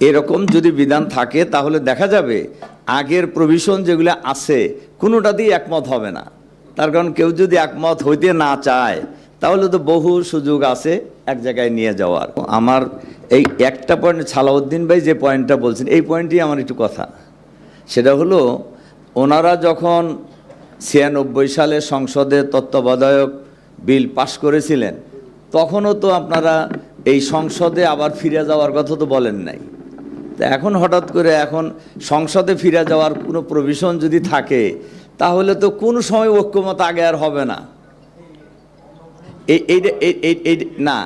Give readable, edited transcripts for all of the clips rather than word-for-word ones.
এরকম যদি বিধান থাকে তাহলে দেখা যাবে আগের প্রভিশন যেগুলো আছে কোনোটাতেই একমত হবে না। তার কারণ কেউ যদি একমত হইতে না চায় তাহলে তো বহু সুযোগ আছে এক জায়গায় নিয়ে যাওয়ার। আমার এই একটা পয়েন্ট, সালাউদ্দিন ভাই যে পয়েন্টটা বলছেন এই পয়েন্টই আমার একটু কথা, সেটা হলো ওনারা যখন 96 সালে সংসদে তত্ত্বাবধায়ক বিল পাশ করেছিলেন তখনও তো আপনারা এই সংসদে আবার ফিরে যাওয়ার কথা তো বলেন নাই। তা এখন হঠাৎ করে এখন সংসদে ফিরে যাওয়ার কোনো প্রভিশন যদি থাকে তাহলে তো কোনো সময় ঐক্যমত আগে আর হবে না। না,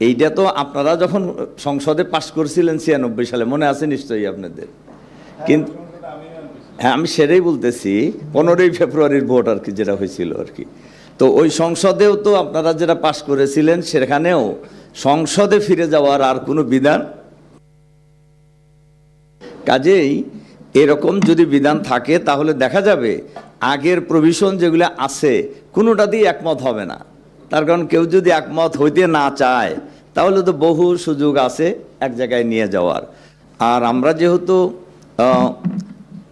এইটা তো আপনারা যখন সংসদে পাশ করছিলেন 96 সালে, মনে আছে নিশ্চয়ই আপনাদের। কিন্তু হ্যাঁ, আমি সেটাই বলতেছি, 15ই ফেব্রুয়ারির ভোট আর কি যেটা হয়েছিল আর কি। তো ওই সংসদেও তো আপনারা যেটা পাশ করেছিলেন সেখানেও সংসদে ফিরে যাওয়ার আর কোনো বিধান, কাজেই এরকম যদি বিধান থাকে তাহলে দেখা যাবে আগের প্রভিশন যেগুলো আছে কোনোটাতেই একমত হবে না। তার কারণ কেউ যদি একমত হইতে না চায় তাহলে তো বহু সুযোগ আছে এক জায়গায় নিয়ে যাওয়ার। আর আমরা যেহেতু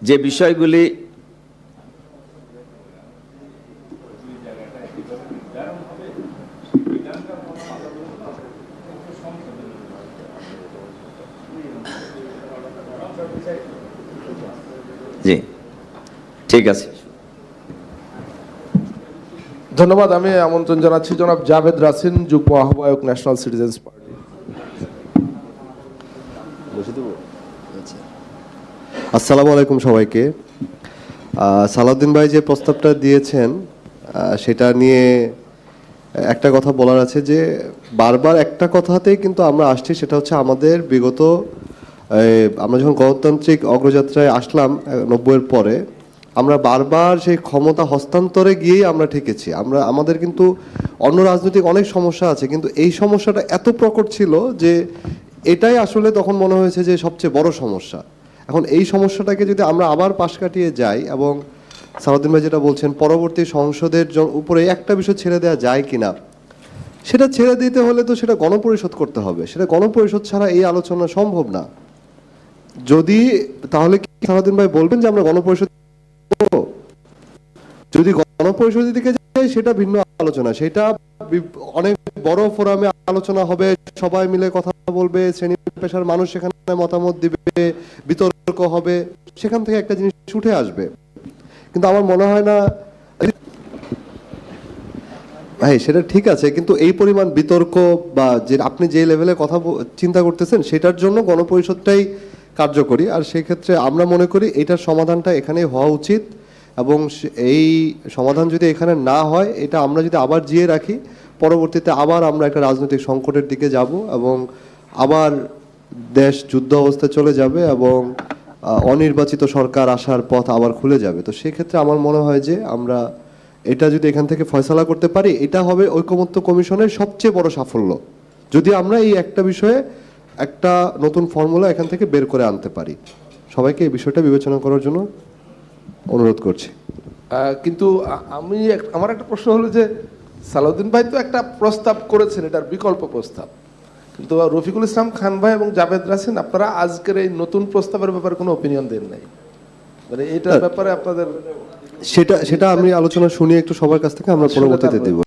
যে বিষয়গুলি জি ঠিক আছে, ধন্যবাদ। আমি আমন্ত্রণ জানাচ্ছি জনাব জাভেদ রাসিন, যুগ্ম আহ্বায়ক, ন্যাশনাল সিটিজেন্স পার্টি। আসসালামু আলাইকুম সবাইকে। সালাউদ্দিন ভাই যে প্রস্তাবটা দিয়েছেন সেটা নিয়ে একটা কথা বলার আছে যে বারবার একটা কথাতেই কিন্তু আমরা আসছি, সেটা হচ্ছে আমাদের বিগত আমরা যখন গণতান্ত্রিক অগ্রযাত্রায় আসলাম 90-এর পরে আমরা বারবার সেই ক্ষমতা হস্তান্তরে গিয়েই আমরা ঠেকেছি। আমাদের কিন্তু অন্য রাজনৈতিক অনেক সমস্যা আছে, কিন্তু এই সমস্যাটা এত প্রকট ছিল যে এটাই আসলে তখন মনে হয়েছে যে সবচেয়ে বড় সমস্যা। এখন এই সমস্যাটাকে যদি আমরা আবার পাশ কাটিয়ে যাই, এবং সালাউদ্দিন ভাই যেটা বলছেন পরবর্তী সংসদের উপরে একটা বিষয় ছেড়ে দেওয়া যায় কিনা, সেটা ছেড়ে দিতে হলে তো সেটা গণপরিষদ করতে হবে। সেটা গণপরিষদ ছাড়া এই আলোচনা সম্ভব না। যদি তাহলে কি সালাউদ্দিন ভাই বলবেন যে আমরা গণপরিষদ, যদি গণপরিষদের দিকে যাই সেটা ভিন্ন আলোচনা, সেটা অনেক বড় ফোরামে আলোচনা হবে, সবাই মিলে কথা বলবে, শ্রেণী পেশার মানুষ সেখানে মতামত দিবে, বিতর্ক হবে, সেখান থেকে একটা জিনিস উঠে আসবে। কিন্তু আমার মনে হয় না ভাই সেটা ঠিক আছে, কিন্তু এই পরিমাণ বিতর্ক বা যে আপনি যে লেভেলে কথা চিন্তা করতেছেন সেটার জন্য গণপরিষদটাই কার্যকরী। আর সেই ক্ষেত্রে আমরা মনে করি এটার সমাধানটা এখানেই হওয়া উচিত, এবং এই সমাধান যদি এখানে না হয়, এটা আমরা যদি আবার জিয়ে রাখি, পরবর্তীতে আবার আমরা একটা রাজনৈতিক সংকটের দিকে যাব এবং আবার দেশ যুদ্ধ অবস্থায় চলে যাবে এবং অনির্বাচিত সরকার আসার পথ আবার খুলে যাবে। তো সেক্ষেত্রে আমার মনে হয় যে আমরা এটা যদি এখান থেকে ফয়সালা করতে পারি, এটা হবে ঐকমত্য কমিশনের সবচেয়ে বড় সাফল্য, যদি আমরা এই একটা বিষয়ে একটা নতুন ফর্মুলা এখান থেকে বের করে আনতে পারি। সবাইকে এই বিষয়টা বিবেচনা করার জন্য অনুরোধ করছি। কিন্তু আমার একটা প্রশ্ন হলো যে সালাউদ্দিন ভাই তো একটা প্রস্তাব করেছেন, এটার বিকল্প প্রস্তাব, কিন্তু রফিকুল ইসলাম খান ভাই এবং জাভেদ রাসিন আপনারা আজকের এই নতুন প্রস্তাবের ব্যাপারে কোনো অপিনিয়ন দেন নাই, মানে এটার ব্যাপারে আপনাদের সেটা আমি আলোচনা শুনিয়ে একটু সবার কাছ থেকে আমরা পরবর্তীতে দেব।